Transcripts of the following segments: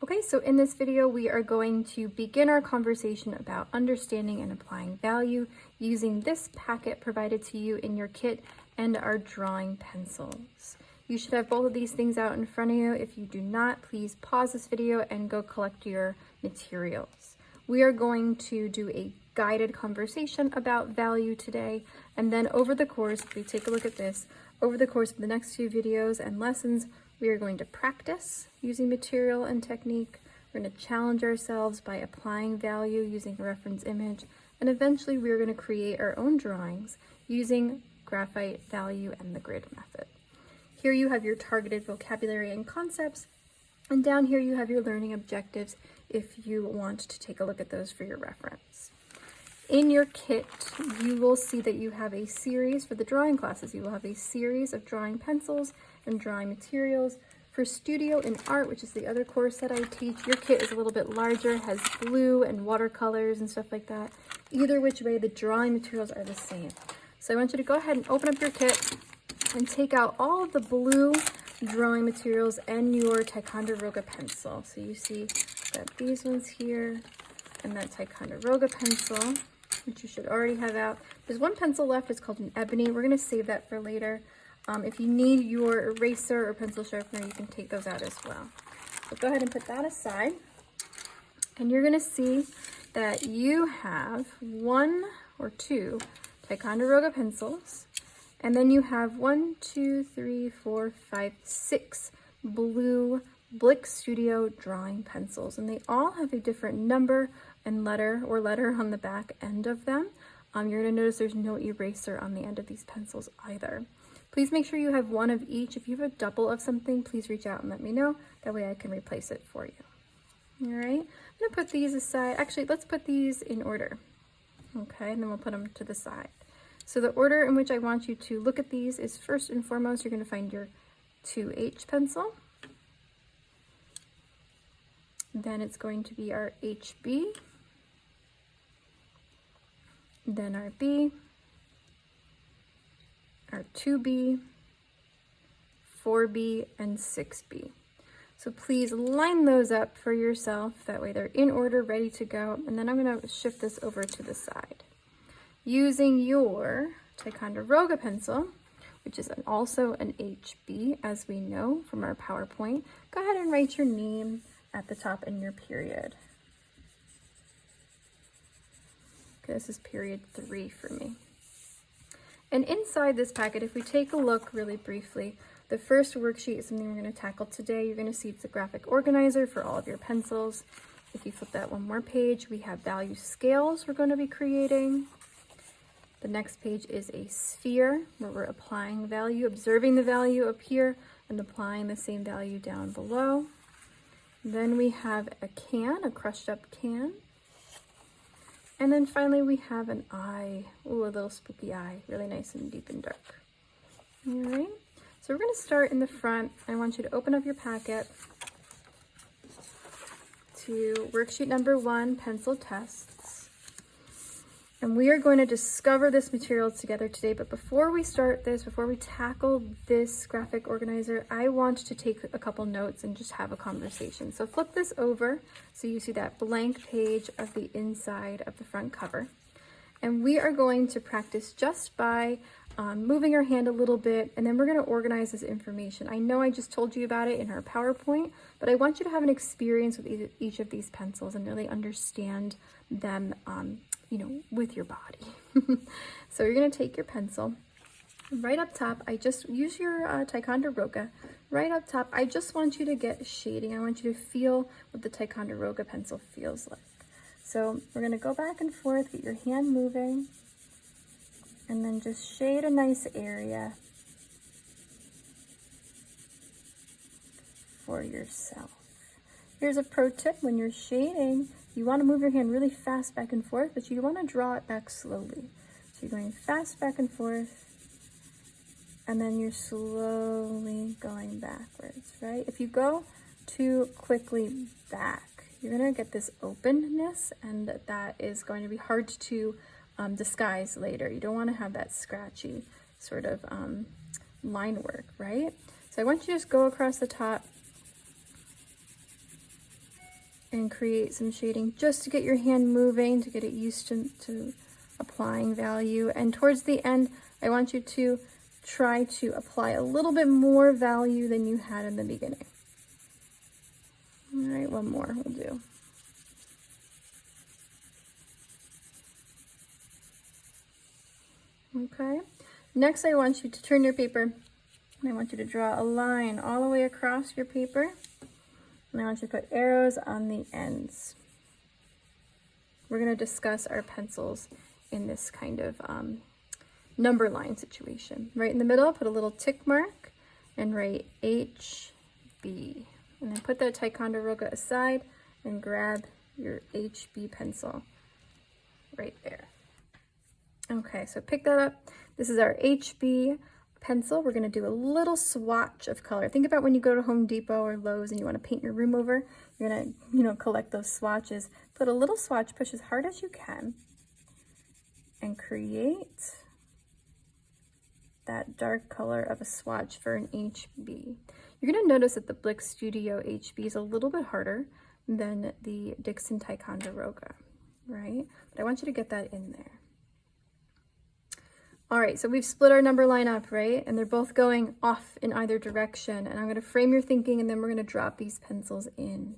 Okay, so in this video, we are going to begin our conversation about understanding and applying value using this packet provided to you in your kit and our drawing pencils. You should have both of these things out in front of you. If you do not, please pause this video and go collect your materials. We are going to do a guided conversation about value today, and then over the course, if we take a look at this, over the course of the next few videos and lessons, we are going to practice using material and technique. We're going to challenge ourselves by applying value using a reference image, and eventually we are going to create our own drawings using graphite, value, and the grid method. Here you have your targeted vocabulary and concepts, and down here you have your learning objectives if you want to take a look at those for your reference. In your kit, you will see that you have a series for the drawing classes. You will have a series of drawing pencils and drawing materials. For Studio in Art, which is the other course that I teach, your kit is a little bit larger, has blue and watercolors and stuff like that. Either which way, the drawing materials are the same. So I want you to go ahead and open up your kit and take out all of the blue drawing materials and your Ticonderoga pencil. So you see that these ones here and that Ticonderoga pencil, which you should already have out. There's one pencil left, it's called an ebony. We're gonna save that for later. If you need your eraser or pencil sharpener, you can take those out as well. So go ahead and put that aside. And you're gonna see that you have 1 or 2 Ticonderoga pencils. And then you have 1, 2, 3, 4, 5, 6 blue Blick Studio drawing pencils. And they all have a different number and letter on the back end of them. You're gonna notice there's no eraser on the end of these pencils either. Please make sure you have one of each. If you have a double of something, please reach out and let me know. That way I can replace it for you. All right, I'm gonna put these aside. Actually, let's put these in order. Okay, and then we'll put them to the side. So the order in which I want you to look at these is first and foremost, you're gonna find your 2H pencil. Then it's going to be our HB. Then our B. Our 2B, 4B, and 6B. So please line those up for yourself. That way they're in order, ready to go. And then I'm going to shift this over to the side. Using your Ticonderoga pencil, which is also an HB, as we know from our PowerPoint, go ahead and write your name at the top and your period. Okay, this is period 3 for me. And inside this packet, if we take a look really briefly, the first worksheet is something we're going to tackle today. You're going to see it's a graphic organizer for all of your pencils. If you flip that one more page, we have value scales we're going to be creating. The next page is a sphere where we're applying value, observing the value up here and applying the same value down below. Then we have a can, a crushed up can. And then finally we have an eye. Ooh, a little spooky eye, really nice and deep and dark. All right, so we're gonna start in the front. I want you to open up your packet to worksheet number 1, pencil tests. And we are going to discover this material together today, but before we start this, before we tackle this graphic organizer, I want to take a couple notes and just have a conversation. So flip this over so you see that blank page of the inside of the front cover. And we are going to practice just by moving our hand a little bit, and then we're going to organize this information. I know I just told you about it in our PowerPoint, but I want you to have an experience with each of these pencils and really understand them with your body. So you're going to take your pencil. Right up top, I just use your Ticonderoga. Right up top, I just want you to get shading. I want you to feel what the Ticonderoga pencil feels like. So we're going to go back and forth, get your hand moving, and then just shade a nice area for yourself. Here's a pro tip: when you're shading, you want to move your hand really fast back and forth, but you want to draw it back slowly. So you're going fast back and forth, and then you're slowly going backwards, right? If you go too quickly back, you're going to get this openness, and that is going to be hard to disguise later. You don't want to have that scratchy sort of line work, right? So I want you to just go across the top and create some shading just to get your hand moving, to get it used to applying value. And towards the end, I want you to try to apply a little bit more value than you had in the beginning. All right, one more will do. Okay, next I want you to turn your paper, and I want you to draw a line all the way across your paper, and I want you to put arrows on the ends. We're going to discuss our pencils in this kind of number line situation. Right in the middle, put a little tick mark and write HB. And then put that Ticonderoga aside and grab your HB pencil right there. Okay, so pick that up. This is our HB pencil. We're going to do a little swatch of color. Think about when you go to Home Depot or Lowe's and you want to paint your room over. You're going to, collect those swatches. Put a little swatch, push as hard as you can, and create that dark color of a swatch for an HB. You're going to notice that the Blick Studio HB is a little bit harder than the Dixon Ticonderoga, right? But I want you to get that in there. All right, so we've split our number line up, right? And they're both going off in either direction. And I'm going to frame your thinking, and then we're going to drop these pencils in.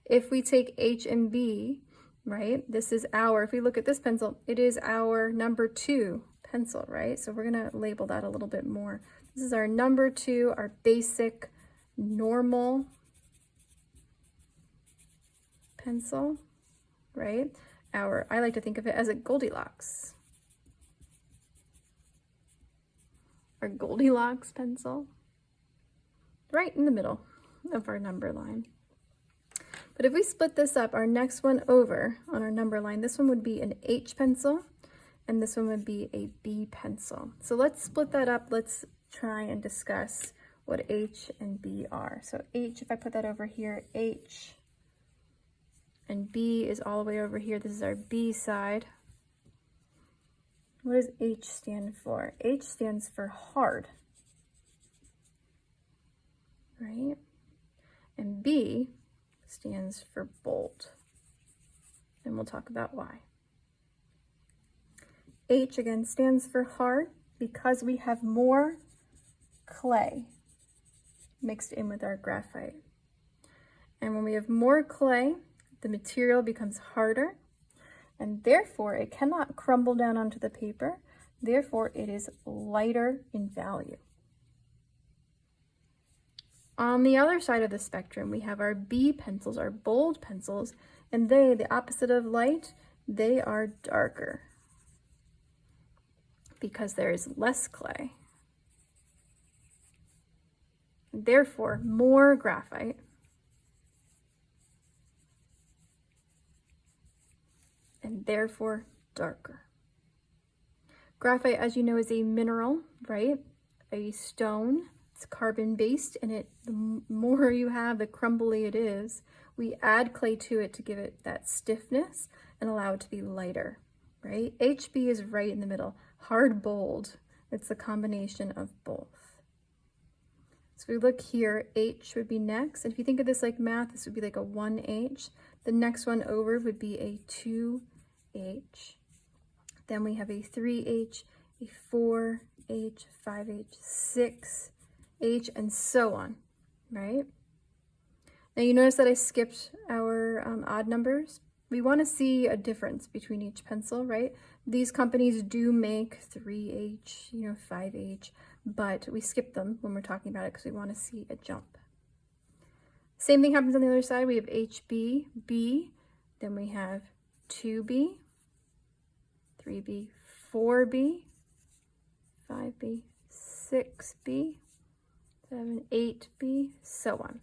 If we take H and B, right, this is our, if we look at this pencil, it is our number 2 pencil, right? So we're going to label that a little bit more. This is our number 2, our basic, normal pencil, right? I like to think of it as a Goldilocks. Our Goldilocks pencil, right in the middle of our number line. But if we split this up, our next one over on our number line, this one would be an H pencil, and this one would be a B pencil. So let's split that up. Let's try and discuss what H and B are. So H, if I put that over here, H, and B is all the way over here. This is our B side. What does H stand for? H stands for hard, right? And B stands for bold, and we'll talk about why. H again stands for hard because we have more clay mixed in with our graphite. And when we have more clay, the material becomes harder, and therefore it cannot crumble down onto the paper. Therefore, it is lighter in value. On the other side of the spectrum, we have our B pencils, our bold pencils, and they, the opposite of light, they are darker because there is less clay. Therefore, more graphite. And therefore darker. Graphite, as you know, is a mineral, right? A stone. It's carbon-based, and the more you have, the crumbly it is. We add clay to it to give it that stiffness and allow it to be lighter, right? HB is right in the middle. Hard, bold. It's a combination of both. So if we look here, H would be next. And if you think of this like math, this would be like a 1H. The next one over would be a 2H. Then we have a 3H, a 4H, 5H, 6H, and so on, right? Now you notice that I skipped our odd numbers. We want to see a difference between each pencil, right? These companies do make 3H, 5H, but we skip them when we're talking about it because we want to see a jump. Same thing happens on the other side. We have HB, B, then we have 2B, 3B, 4B, 5B, 6B, 7, 8B, so on,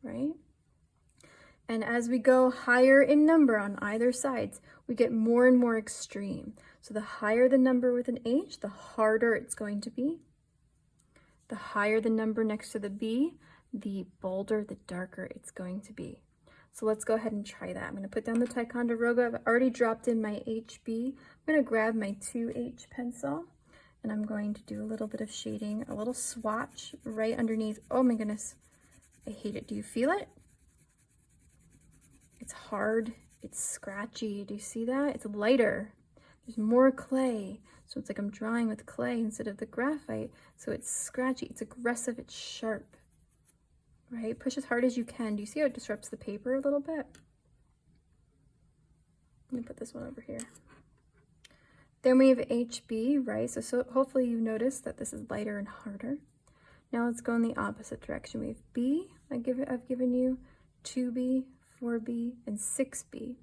right? And as we go higher in number on either sides, we get more and more extreme. So the higher the number with an H, the harder it's going to be. The higher the number next to the B, the bolder, the darker it's going to be. So let's go ahead and try that. I'm going to put down the Ticonderoga. I've already dropped in my HB. I'm going to grab my 2H pencil, and I'm going to do a little bit of shading, a little swatch right underneath. Oh my goodness, I hate it. Do you feel it? hard, it's scratchy. Do you see that? It's lighter. There's more clay. So it's like I'm drawing with clay instead of the graphite. So it's scratchy, it's aggressive, it's sharp, right? Push as hard as you can. Do you see how it disrupts the paper a little bit? Let me put this one over here. Then we have HB, right? So hopefully you notice that this is lighter and harder. Now let's go in the opposite direction. We have B, I've given you 2B, 4B, and 6B.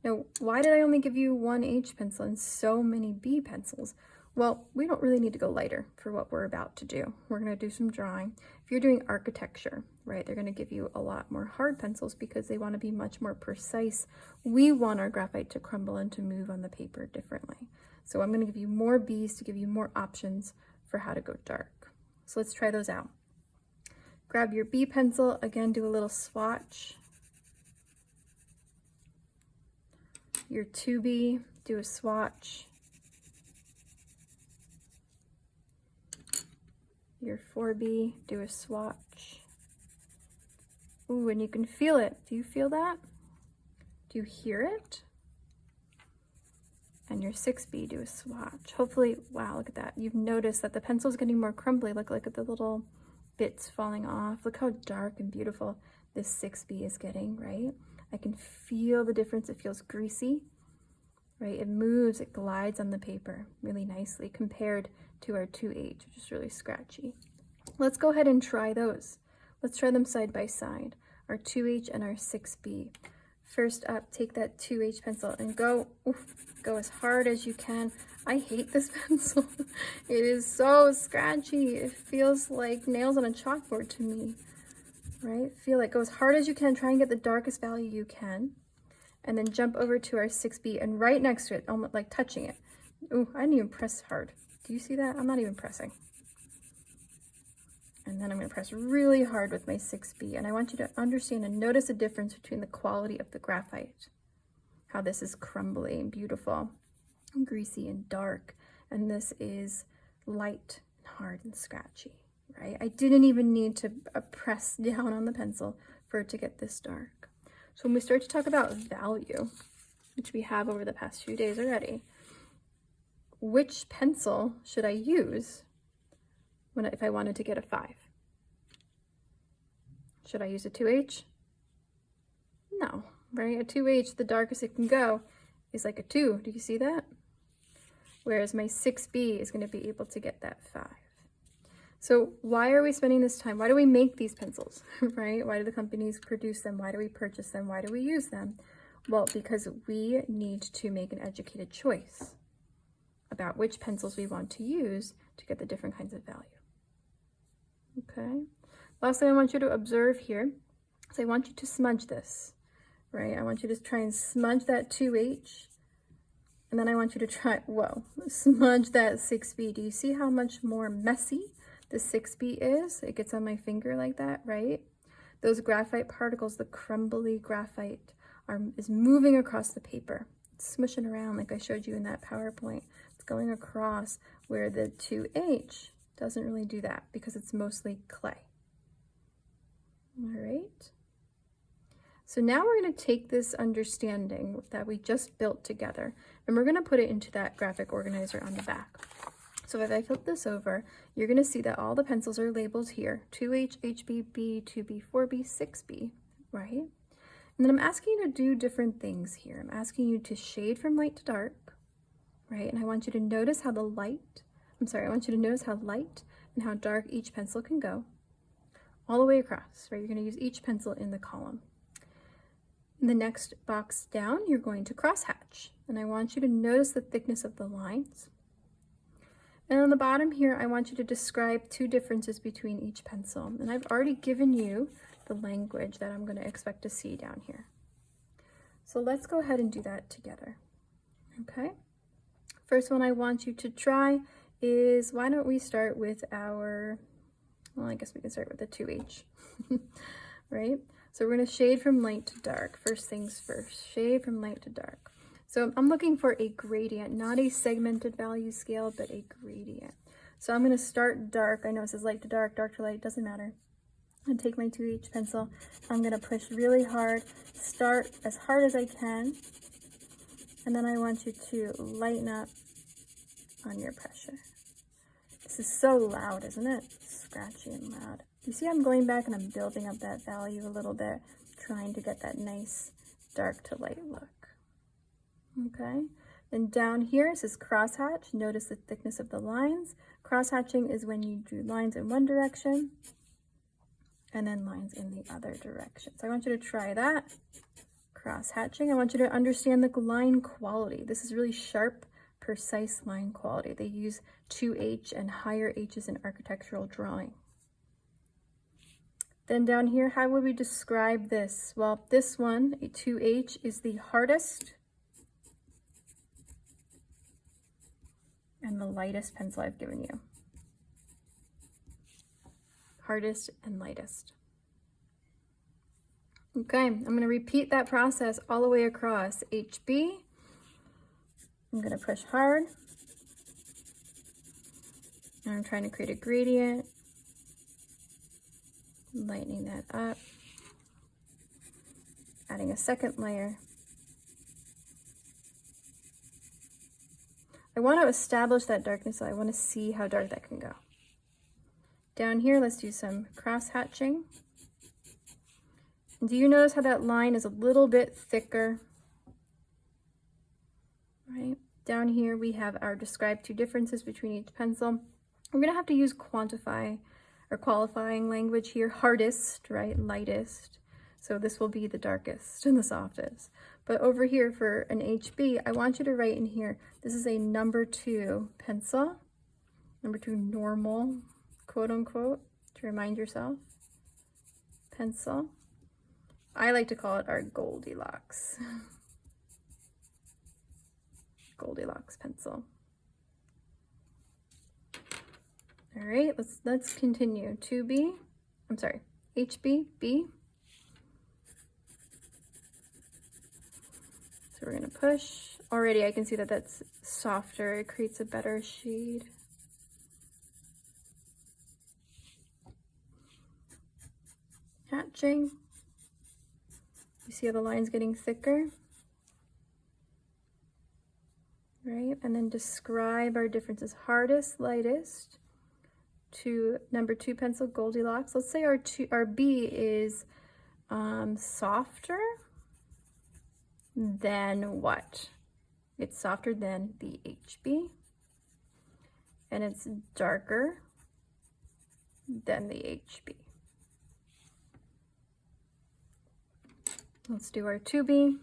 Now, why did I only give you one H pencil and so many B pencils? Well, we don't really need to go lighter for what we're about to do. We're going to do some drawing. If you're doing architecture, right, they're going to give you a lot more hard pencils because they want to be much more precise. We want our graphite to crumble and to move on the paper differently. So I'm going to give you more Bs to give you more options for how to go dark. So let's try those out. Grab your B pencil, again, do a little swatch. Your 2B, do a swatch. Your 4B, do a swatch. Ooh, and you can feel it. Do you feel that? Do you hear it? And your 6B, do a swatch. Hopefully, wow, look at that. You've noticed that the pencil's getting more crumbly. Look at the little bits falling off. Look how dark and beautiful this 6B is getting, right? I can feel the difference. It feels greasy, right? It moves, it glides on the paper really nicely compared to our 2H, which is really scratchy. Let's go ahead and try those. Let's try them side by side, our 2H and our 6B. First up, take that 2H pencil and go as hard as you can. I hate this pencil. It is so scratchy. It feels like nails on a chalkboard to me, right? Feel like go as hard as you can. Try and get the darkest value you can. And then jump over to our 6B and right next to it, almost like touching it. Ooh, I didn't even press hard. Do you see that? I'm not even pressing. And then I'm going to press really hard with my 6B. And I want you to understand and notice the difference between the quality of the graphite. How this is crumbly and beautiful, and greasy and dark. And this is light and hard and scratchy, right? I didn't even need to press down on the pencil for it to get this dark. So when we start to talk about value, which we have over the past few days already, which pencil should I use if I wanted to get a 5? Should I use a 2H? No, right? A 2H, the darkest it can go is like a 2. Do you see that? Whereas my 6B is going to be able to get that 5. So why are we spending this time? Why do we make these pencils, right? Why do the companies produce them? Why do we purchase them? Why do we use them? Well, because we need to make an educated choice about which pencils we want to use to get the different kinds of value. Okay. Last thing I want you to observe here is I want you to smudge this, right? I want you to try and smudge that 2H, and then I want you to try, smudge that 6B. Do you see how much more messy the 6B is? It gets on my finger like that, right? Those graphite particles, the crumbly graphite, is moving across the paper. It's smushing around like I showed you in that PowerPoint. It's going across where the 2H doesn't really do that because it's mostly clay. All right. So now we're going to take this understanding that we just built together and we're going to put it into that graphic organizer on the back. So if I flip this over, you're going to see that all the pencils are labeled here, 2H, HB, B, 2B, 4B, 6B, right? And then I'm asking you to do different things here. I'm asking you to shade from light to dark, right? And I want you to notice how I want you to notice how light and how dark each pencil can go all the way across, right? You're going to use each pencil in the column. In the next box down, you're going to crosshatch, and I want you to notice the thickness of the lines. And on the bottom here, I want you to describe 2 differences between each pencil, and I've already given you the language that I'm going to expect to see down here. So let's go ahead and do that together, okay? First one I want you to try is, why don't we start with our, well, I guess we can start with the 2H, right? So we're going to shade from light to dark. First things first, shade from light to dark. So I'm looking for a gradient, not a segmented value scale, but a gradient. So I'm going to start dark. I know it says light to light, doesn't matter. I'm going to take my 2H pencil. I'm going to push really hard, start as hard as I can, and then I want you to lighten up on your pressure. This is so loud, isn't it? Scratchy and loud. You see I'm going back and I'm building up that value a little bit, trying to get that nice dark to light look. Okay, then down here it says crosshatch. Notice the thickness of the lines. Crosshatching is when you do lines in one direction and then lines in the other direction. So I want you to try that. Crosshatching, I want you to understand the line quality. This is really sharp, precise line quality. They use 2H and higher H's in architectural drawing. Then down here, how would we describe this? Well, this one, a 2H, is the hardest and the lightest pencil I've given you. Hardest and lightest. Okay, I'm going to repeat that process all the way across. HB, I'm going to push hard. And I'm trying to create a gradient. Lightening that up. Adding a second layer. I want to establish that darkness, so I want to see how dark that can go. Down here, let's do some cross hatching. And do you notice how that line is a little bit thicker? Right? Down here, we have our describe two differences between each pencil. We're going to have to use quantify or qualifying language here. Hardest, right? Lightest. So this will be the darkest and the softest. But over here for an HB, I want you to write in here, this is a number 2 pencil, number 2 normal, quote unquote, to remind yourself, pencil. I like to call it our Goldilocks. Goldilocks pencil. All right, let's continue. 2B, I'm sorry, HB, B. So we're gonna push. Already I can see that that's softer. It creates a better shade. Hatching. You see how the line's getting thicker? Right, and then describe our differences. Hardest, lightest, to number 2 pencil, Goldilocks. Let's say our B is softer than what? It's softer than the HB, and it's darker than the HB. Let's do our 2B,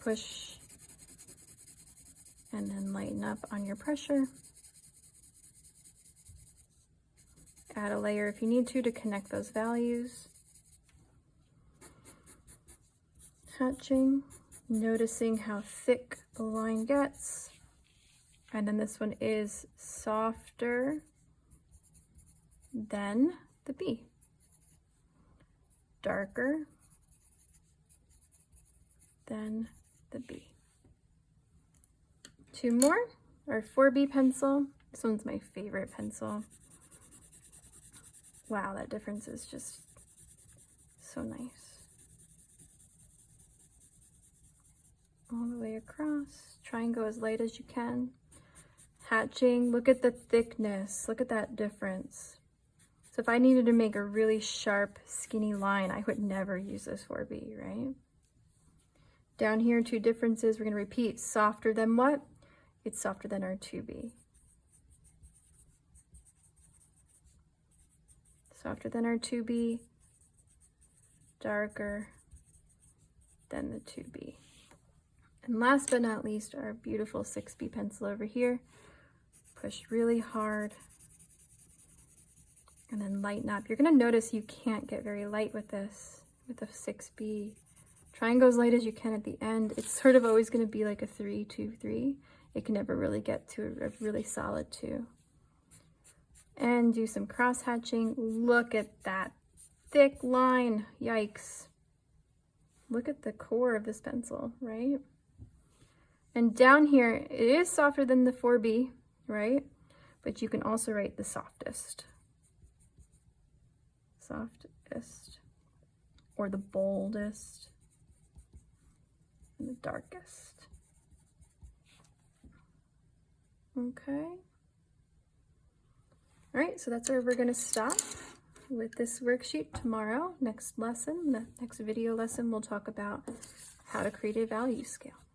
push, and then lighten up on your pressure. Add a layer if you need to connect those values. Hatching, noticing how thick the line gets. And then this one is softer than the B. Darker than the B. 2 more, our 4B pencil. This one's my favorite pencil. Wow, that difference is just so nice. All the way across. Try and go as light as you can. Hatching, look at the thickness. Look at that difference. So if I needed to make a really sharp, skinny line, I would never use this 4B, right? Down here, 2 differences. We're going to repeat. Softer than what? It's softer than our 2B. Softer than our 2B, darker than the 2B. And last but not least, our beautiful 6B pencil over here. Push really hard and then lighten up. You're gonna notice you can't get very light with this, with the 6B. Try and go as light as you can at the end. It's sort of always gonna be like a 3, 2, 3. It can never really get to a really solid 2. And do some cross hatching. Look at that thick line. Yikes. Look at the core of this pencil, right? And down here, it is softer than the 4B, right? But you can also write the softest. Softest. or the boldest and the darkest. Okay. All right, so that's where we're going to stop with this worksheet. Tomorrow, next lesson, the next video lesson, we'll talk about how to create a value scale.